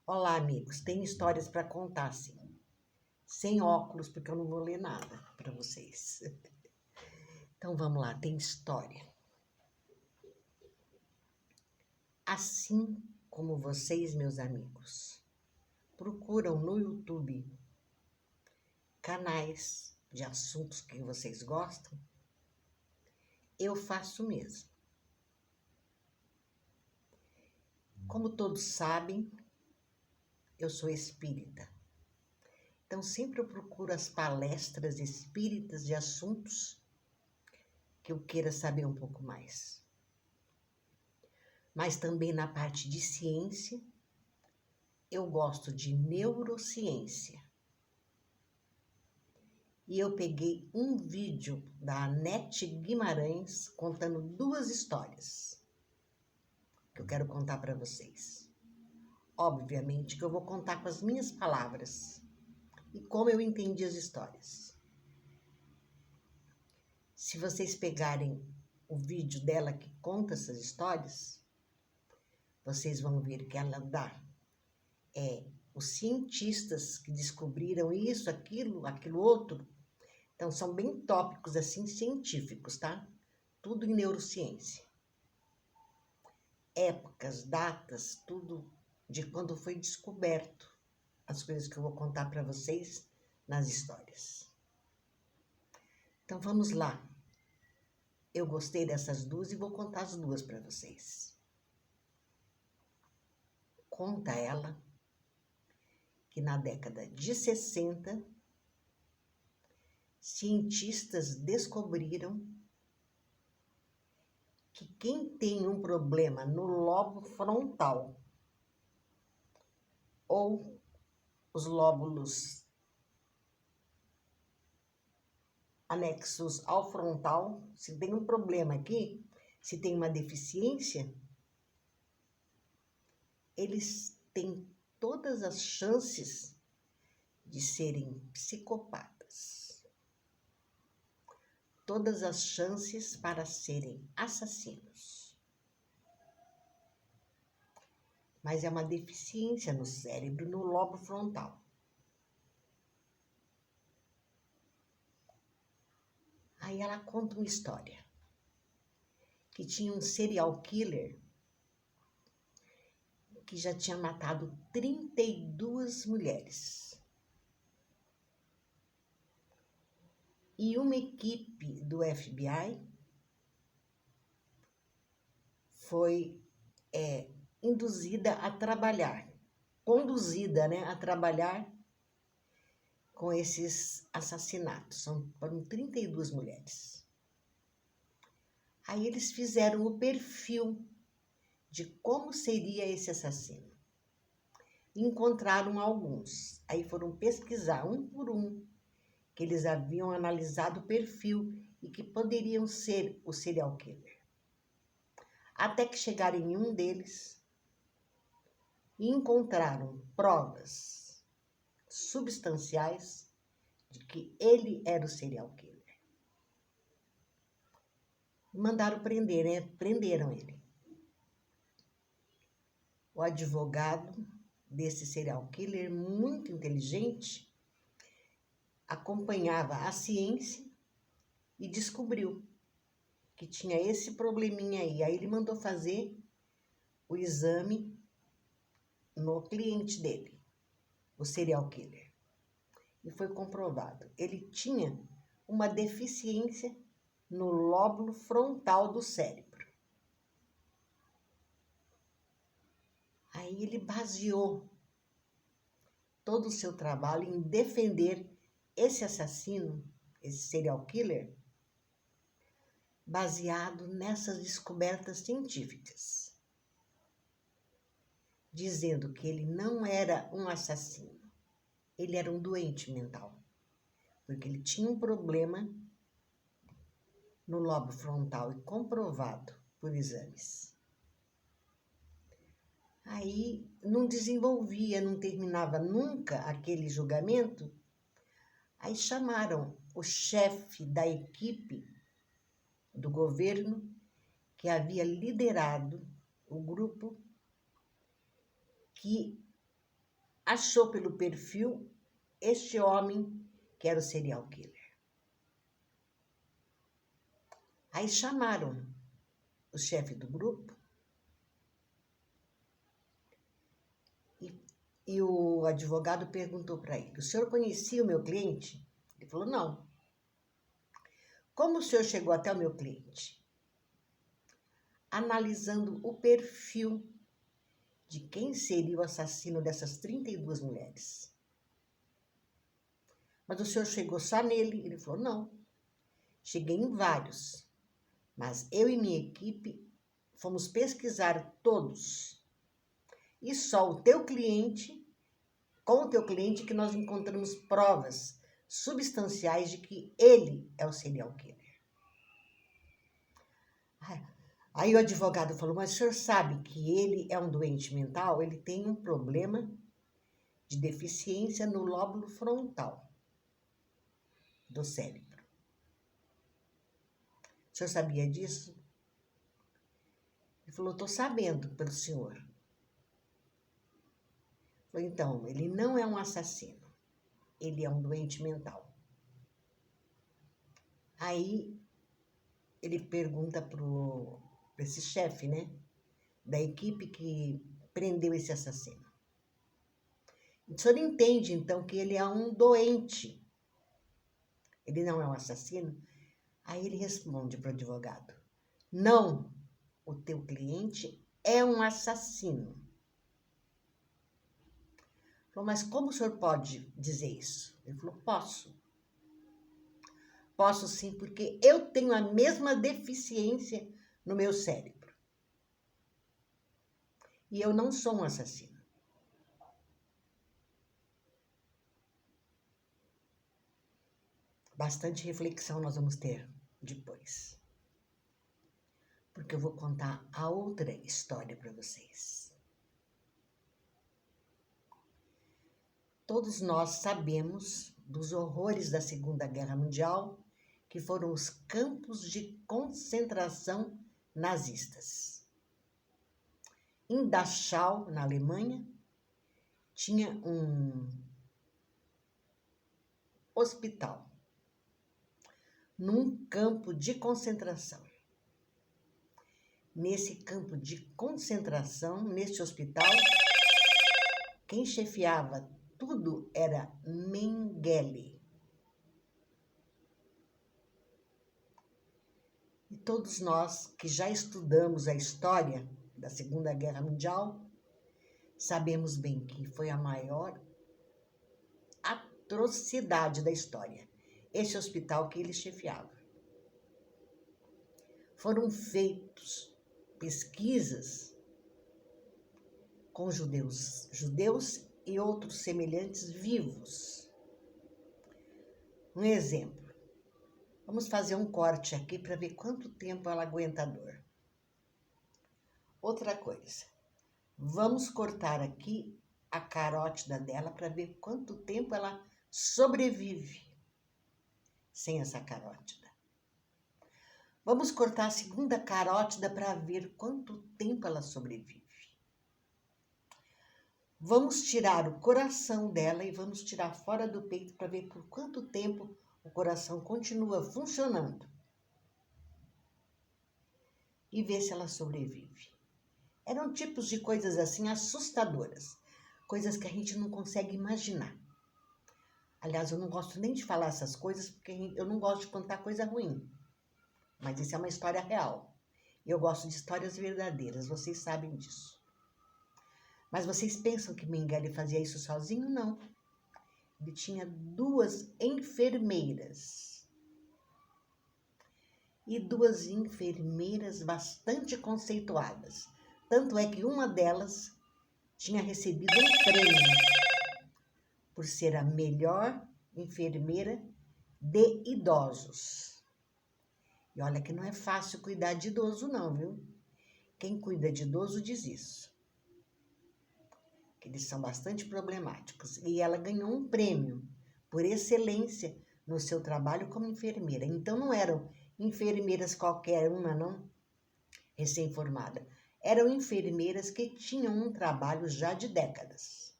Olá, amigos. Tem histórias para contar, sim. Sem óculos, porque eu não vou ler nada para vocês. Então vamos lá, tem história. Assim como vocês, meus amigos, procuram no YouTube canais de assuntos que vocês gostam, eu faço o mesmo. Como todos sabem, eu sou espírita. Então sempre eu procuro as palestras espíritas de assuntos que eu queira saber um pouco mais. Mas também na parte de ciência, eu gosto de neurociência. E eu peguei um vídeo da Anete Guimarães contando 2 histórias que eu quero contar para vocês. Obviamente que eu vou contar com as minhas palavras e como eu entendi as histórias. Se vocês pegarem o vídeo dela que conta essas histórias, vocês vão ver que ela dá os cientistas que descobriram isso, aquilo outro. Então, são bem tópicos, assim, científicos, tá? Tudo em neurociência. Épocas, datas, tudo de quando foi descoberto. As coisas que eu vou contar para vocês nas histórias. Então, vamos lá. Eu gostei dessas 2 e vou contar as 2 para vocês. Conta ela que na década de 60, cientistas descobriram que quem tem um problema no lobo frontal ou os lóbulos anexos ao frontal, se tem um problema aqui, se tem uma deficiência, eles têm todas as chances de serem psicopatas. Todas as chances para serem assassinos. Mas é uma deficiência no cérebro, no lobo frontal. Aí ela conta uma história, que tinha um serial killer que já tinha matado 32 mulheres. E uma equipe do FBI foi induzida a trabalhar, conduzida, a trabalhar com esses assassinatos. Foram 32 mulheres. Aí eles fizeram o perfil de como seria esse assassino. Encontraram alguns. Aí foram pesquisar um por um, que eles haviam analisado o perfil e que poderiam ser o serial killer. Até que chegaram em um deles e encontraram provas substanciais de que ele era o serial killer. Mandaram prender, Prenderam ele. O advogado desse serial killer, muito inteligente, acompanhava a ciência e descobriu que tinha esse probleminha aí. Aí ele mandou fazer o exame no cliente dele, o serial killer. E foi comprovado. Ele tinha uma deficiência no lóbulo frontal do cérebro. Aí ele baseou todo o seu trabalho em defender esse assassino, esse serial killer, baseado nessas descobertas científicas, dizendo que ele não era um assassino, ele era um doente mental, porque ele tinha um problema no lobo frontal e comprovado por exames. Aí não desenvolvia, não terminava nunca aquele julgamento. Aí chamaram o chefe da equipe do governo que havia liderado o grupo que achou pelo perfil este homem que era o serial killer. Aí chamaram o chefe do grupo e o advogado perguntou para ele: o senhor conhecia o meu cliente? Ele falou: não. Como o senhor chegou até o meu cliente? Analisando o perfil de quem seria o assassino dessas 32 mulheres. Mas o senhor chegou só nele? Ele falou: não. Cheguei em vários. Mas eu e minha equipe fomos pesquisar todos. E só o teu cliente, com o teu cliente, que nós encontramos provas substanciais de que ele é o serial killer. Aí o advogado falou: mas o senhor sabe que ele é um doente mental? Ele tem um problema de deficiência no lóbulo frontal do cérebro. O senhor sabia disso? Ele falou: estou sabendo pelo senhor. Falei: então, ele não é um assassino. Ele é um doente mental. Aí ele pergunta para esse chefe, né, da equipe que prendeu esse assassino: o senhor entende, então, que ele é um doente? Ele não é um assassino? Aí ele responde para o advogado: não, o teu cliente é um assassino. Falou: mas como o senhor pode dizer isso? Ele falou: posso. Posso sim, porque eu tenho a mesma deficiência no meu cérebro. E eu não sou um assassino. Bastante reflexão nós vamos ter depois. Porque eu vou contar a outra história para vocês. Todos nós sabemos dos horrores da Segunda Guerra Mundial, que foram os campos de concentração nazistas. Em Dachau, na Alemanha, tinha um hospital num campo de concentração. Nesse campo de concentração, nesse hospital, quem chefiava tudo era Mengele. E todos nós que já estudamos a história da Segunda Guerra Mundial, sabemos bem que foi a maior atrocidade da história, esse hospital que ele chefiava. Foram feitos pesquisas com judeus e outros semelhantes vivos. Um exemplo. Vamos fazer um corte aqui para ver quanto tempo ela aguenta a dor. Outra coisa. Vamos cortar aqui a carótida dela para ver quanto tempo ela sobrevive sem essa carótida. Vamos cortar a segunda carótida para ver quanto tempo ela sobrevive. Vamos tirar o coração dela e vamos tirar fora do peito para ver por quanto tempo o coração continua funcionando. E ver se ela sobrevive. Eram tipos de coisas assim assustadoras. Coisas que a gente não consegue imaginar. Aliás, eu não gosto nem de falar essas coisas porque eu não gosto de contar coisa ruim. Mas isso é uma história real. Eu gosto de histórias verdadeiras, vocês sabem disso. Mas vocês pensam que Mengele fazia isso sozinho? Não. Ele tinha 2 enfermeiras. E 2 enfermeiras bastante conceituadas. Tanto é que uma delas tinha recebido um prêmio por ser a melhor enfermeira de idosos. E olha que não é fácil cuidar de idoso não, viu? Quem cuida de idoso diz isso. Que eles são bastante problemáticos. E ela ganhou um prêmio por excelência no seu trabalho como enfermeira. Então não eram enfermeiras qualquer uma, não, recém-formada. Eram enfermeiras que tinham um trabalho já de décadas.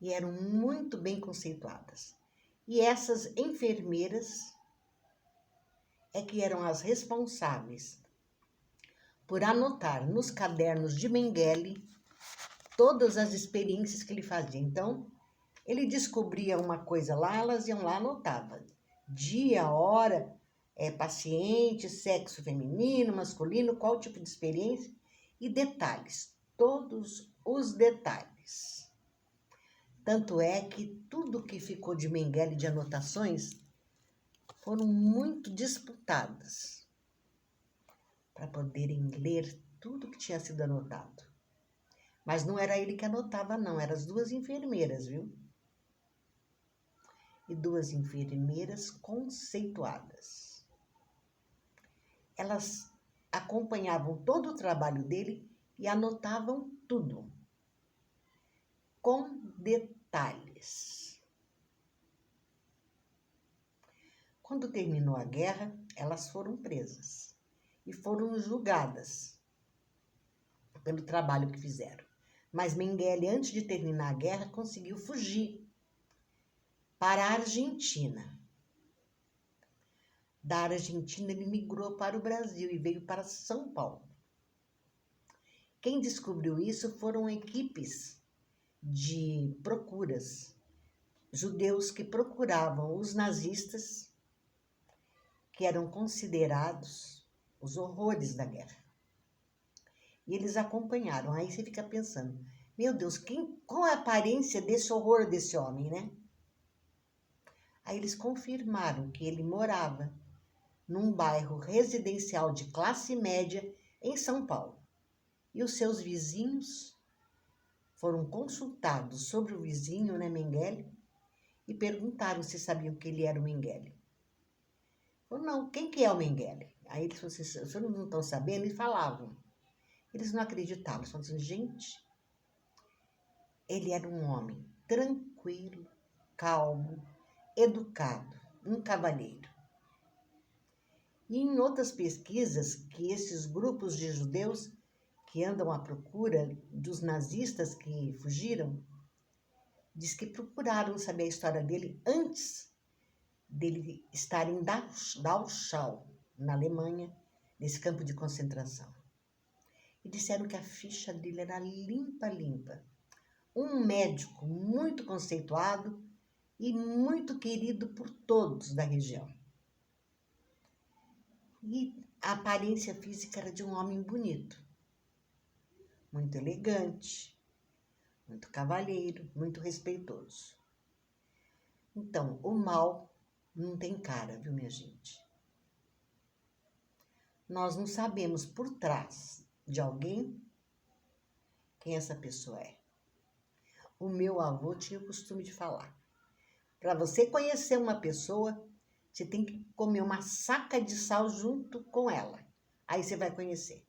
e eram muito bem conceituadas. E essas enfermeiras é que eram as responsáveis por anotar nos cadernos de Mengele todas as experiências que ele fazia. Então, ele descobria uma coisa lá, elas iam lá e anotavam. Dia, hora, paciente, sexo feminino, masculino, qual tipo de experiência e detalhes, todos os detalhes. Tanto é que tudo que ficou de Mengele de anotações foram muito disputadas para poderem ler tudo que tinha sido anotado. Mas não era ele que anotava, não, eram as duas enfermeiras, viu? E duas enfermeiras conceituadas. Elas acompanhavam todo o trabalho dele e anotavam tudo, com detalhes. Quando terminou a guerra, elas foram presas e foram julgadas pelo trabalho que fizeram. Mas Mengele, antes de terminar a guerra, conseguiu fugir para a Argentina. Da Argentina, ele migrou para o Brasil e veio para São Paulo. Quem descobriu isso foram equipes de procuras, judeus que procuravam os nazistas, que eram considerados os horrores da guerra. E eles acompanharam. Aí você fica pensando, meu Deus, qual é a aparência desse horror desse homem, né? Aí eles confirmaram que ele morava num bairro residencial de classe média em São Paulo. E os seus vizinhos foram consultados sobre o vizinho, né, Mengele, e perguntaram se sabiam que ele era o Mengele. Falaram, não, quem que é o Mengele? Aí eles falaram, vocês não estão sabendo? E falavam. Eles não acreditavam, eles falaram assim, gente, ele era um homem tranquilo, calmo, educado, um cavalheiro. E em outras pesquisas, que esses grupos de judeus que andam à procura dos nazistas que fugiram, diz que procuraram saber a história dele antes dele estar em Dachau, na Alemanha, nesse campo de concentração. E disseram que a ficha dele era limpa, limpa. Um médico muito conceituado e muito querido por todos da região. E a aparência física era de um homem bonito, muito elegante, muito cavalheiro, muito respeitoso. Então, o mal não tem cara, viu, minha gente? Nós não sabemos por trás de alguém quem essa pessoa é. O meu avô tinha o costume de falar. Para você conhecer uma pessoa, você tem que comer uma saca de sal junto com ela. Aí você vai conhecer.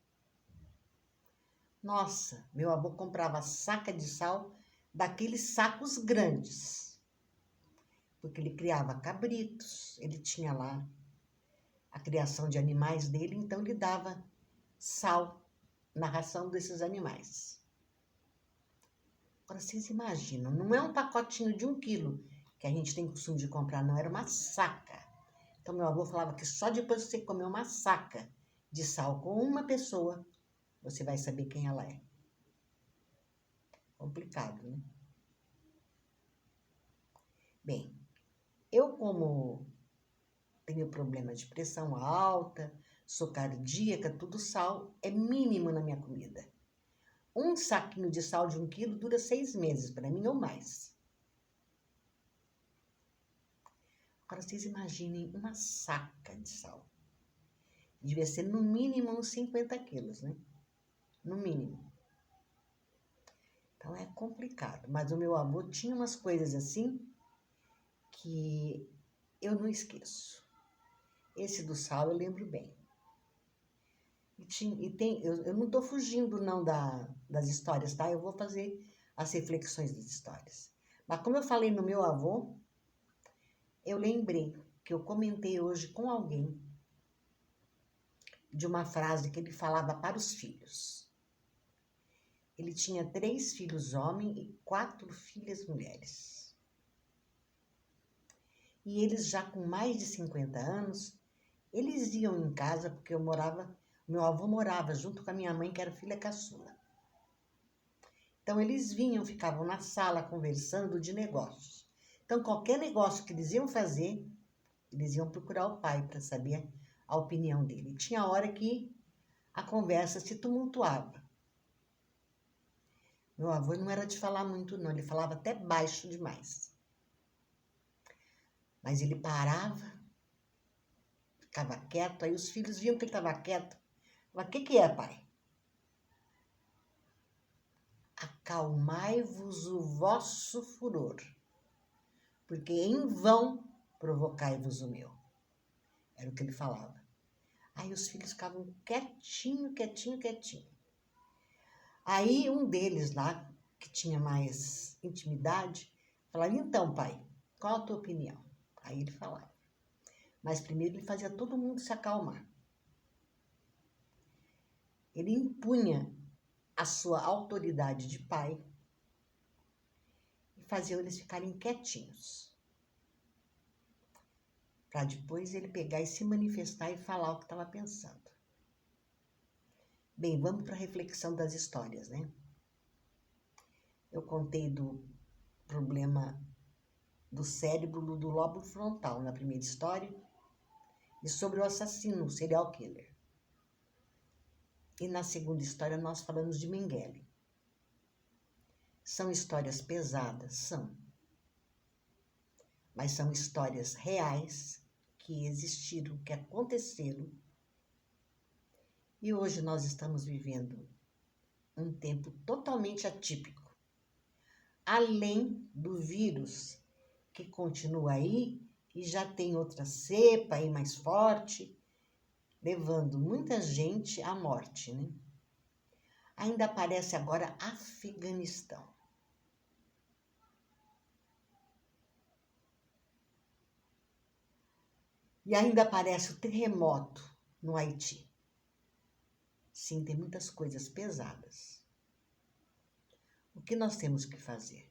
Nossa, meu avô comprava saca de sal daqueles sacos grandes. Porque ele criava cabritos, ele tinha lá a criação de animais dele, então ele dava sal na ração desses animais. Agora, vocês imaginam, não é um pacotinho de 1 quilo que a gente tem costume de comprar, não, era uma saca. Então, meu avô falava que só depois que você comer uma saca de sal com uma pessoa, você vai saber quem ela é. Complicado, né? Bem, eu como tenho problema de pressão alta, sou cardíaca, tudo sal é mínimo na minha comida. Um saquinho de sal de 1 quilo dura 6 meses para mim ou mais. Agora, vocês imaginem uma saca de sal. Devia ser no mínimo uns 50 quilos, né? No mínimo. Então é complicado. Mas o meu avô tinha umas coisas assim que eu não esqueço. Esse do sal eu lembro bem. Eu não estou fugindo não das histórias, tá? Eu vou fazer as reflexões das histórias. Mas como eu falei no meu avô, eu lembrei que eu comentei hoje com alguém de uma frase que ele falava para os filhos. Ele tinha 3 filhos homens e 4 filhas mulheres. E eles já com mais de 50 anos, eles iam em casa, porque meu avô morava junto com a minha mãe, que era filha caçula. Então eles vinham, ficavam na sala conversando de negócios. Então qualquer negócio que eles iam fazer, eles iam procurar o pai para saber a opinião dele. Tinha hora que a conversa se tumultuava. Meu avô não era de falar muito, não. Ele falava até baixo demais. Mas ele parava, ficava quieto. Aí os filhos viam que ele estava quieto. Mas o que é, pai? Acalmai-vos o vosso furor, porque em vão provocai-vos o meu. Era o que ele falava. Aí os filhos ficavam quietinho. Aí um deles lá, que tinha mais intimidade, falava, então, pai, qual a tua opinião? Aí ele falava. Mas primeiro ele fazia todo mundo se acalmar. Ele impunha a sua autoridade de pai e fazia eles ficarem quietinhos. Para depois ele pegar e se manifestar e falar o que estava pensando. Bem, vamos para a reflexão das histórias, né? Eu contei do problema do cérebro do lóbulo frontal na primeira história e sobre o assassino, o serial killer. E na segunda história nós falamos de Mengele. São histórias pesadas? São. Mas são histórias reais que existiram, que aconteceram. E hoje nós estamos vivendo um tempo totalmente atípico. Além do vírus que continua aí e já tem outra cepa aí mais forte, levando muita gente à morte, né? Ainda aparece agora Afeganistão. E ainda aparece o terremoto no Haiti. Sim, tem muitas coisas pesadas. O que nós temos que fazer?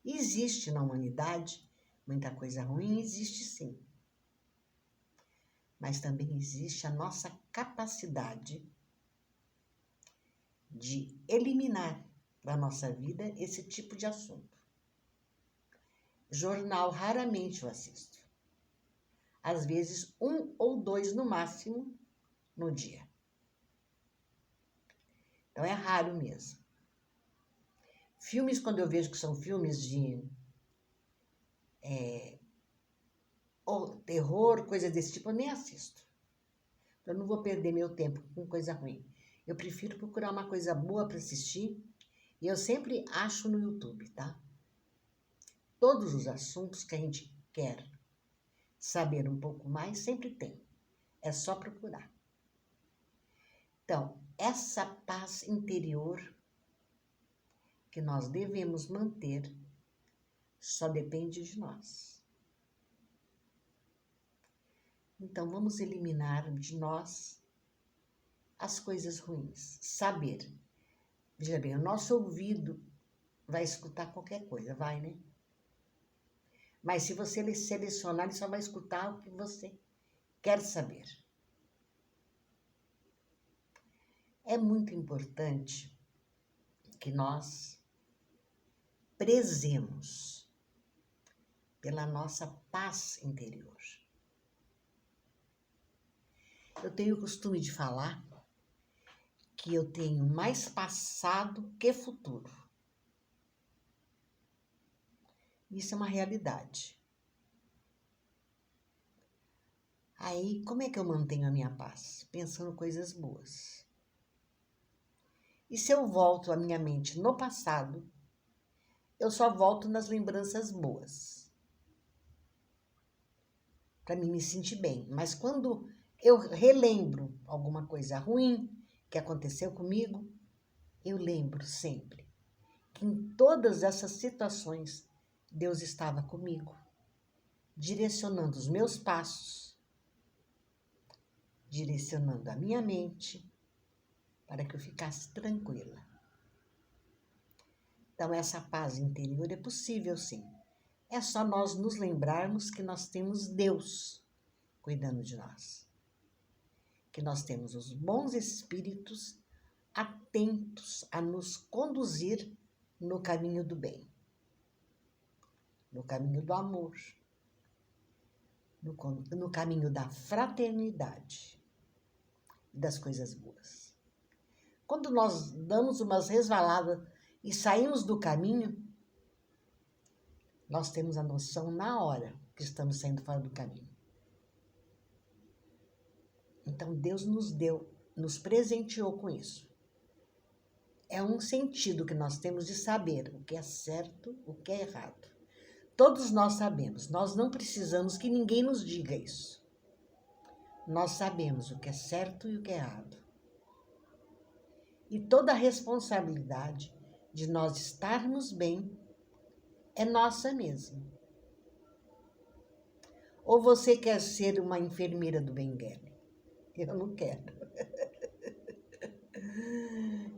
Existe na humanidade muita coisa ruim, existe sim. Mas também existe a nossa capacidade de eliminar da nossa vida esse tipo de assunto. Jornal raramente eu assisto. Às vezes 1 ou 2 no máximo no dia. Então é raro mesmo. Filmes, quando eu vejo que são filmes de terror, coisa desse tipo, eu nem assisto. Eu não vou perder meu tempo com coisa ruim. Eu prefiro procurar uma coisa boa para assistir e eu sempre acho no YouTube, tá? Todos os assuntos que a gente quer saber um pouco mais, sempre tem. É só procurar. Então, essa paz interior que nós devemos manter só depende de nós. Então, vamos eliminar de nós as coisas ruins. Saber. Veja bem, o nosso ouvido vai escutar qualquer coisa, vai, né? Mas se você selecionar, ele só vai escutar o que você quer saber. É muito importante que nós prezemos pela nossa paz interior. Eu tenho o costume de falar que eu tenho mais passado que futuro. Isso é uma realidade. Aí, como é que eu mantenho a minha paz? Pensando coisas boas. E se eu volto a minha mente no passado, eu só volto nas lembranças boas. Para mim me sentir bem. Mas quando eu relembro alguma coisa ruim que aconteceu comigo, eu lembro sempre que em todas essas situações Deus estava comigo, direcionando os meus passos, direcionando a minha mente, para que eu ficasse tranquila. Então, essa paz interior é possível, sim. É só nós nos lembrarmos que nós temos Deus cuidando de nós. Que nós temos os bons espíritos atentos a nos conduzir no caminho do bem, no caminho do amor, no caminho da fraternidade e das coisas boas. Quando nós damos umas resvaladas e saímos do caminho, nós temos a noção na hora que estamos saindo fora do caminho. Então, Deus nos presenteou com isso. É um sentido que nós temos de saber o que é certo, o que é errado. Todos nós sabemos, nós não precisamos que ninguém nos diga isso. Nós sabemos o que é certo e o que é errado. E toda a responsabilidade de nós estarmos bem é nossa mesmo. Ou você quer ser uma enfermeira do Mengele? Eu não quero.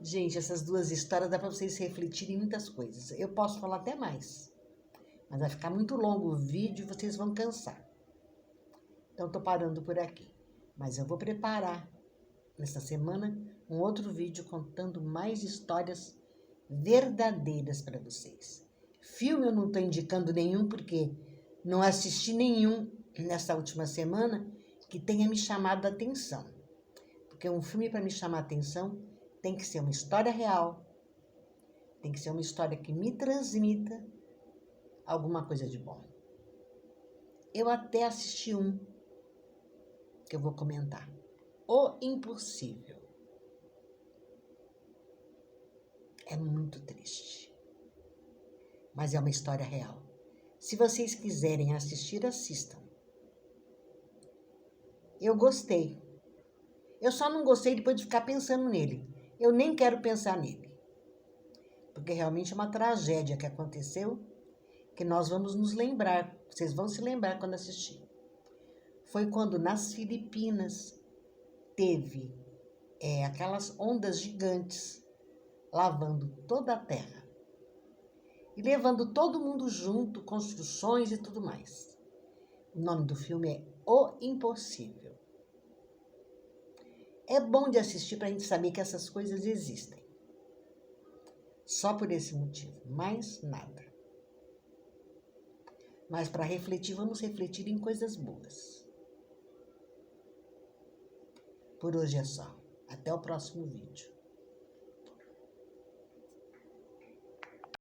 Gente, essas duas histórias dá para vocês refletirem em muitas coisas. Eu posso falar até mais, mas vai ficar muito longo o vídeo e vocês vão cansar. Então, estou parando por aqui. Mas eu vou preparar, nesta semana, um outro vídeo contando mais histórias verdadeiras para vocês. Filme eu não estou indicando nenhum, porque não assisti nenhum nessa última semana que tenha me chamado a atenção. Porque um filme, para me chamar a atenção, tem que ser uma história real, tem que ser uma história que me transmita alguma coisa de bom. Eu até assisti um que eu vou comentar. O Impossível. É muito triste, mas é uma história real. Se vocês quiserem assistir, assistam. Eu gostei. Eu só não gostei depois de ficar pensando nele. Eu nem quero pensar nele. Porque realmente é uma tragédia que aconteceu, que nós vamos nos lembrar. Vocês vão se lembrar quando assistir. Foi quando nas Filipinas teve aquelas ondas gigantes lavando toda a terra. E levando todo mundo junto, construções e tudo mais. O nome do filme é O Impossível. É bom de assistir para a gente saber que essas coisas existem. Só por esse motivo, mais nada. Mas para refletir, vamos refletir em coisas boas. Por hoje é só. Até o próximo vídeo.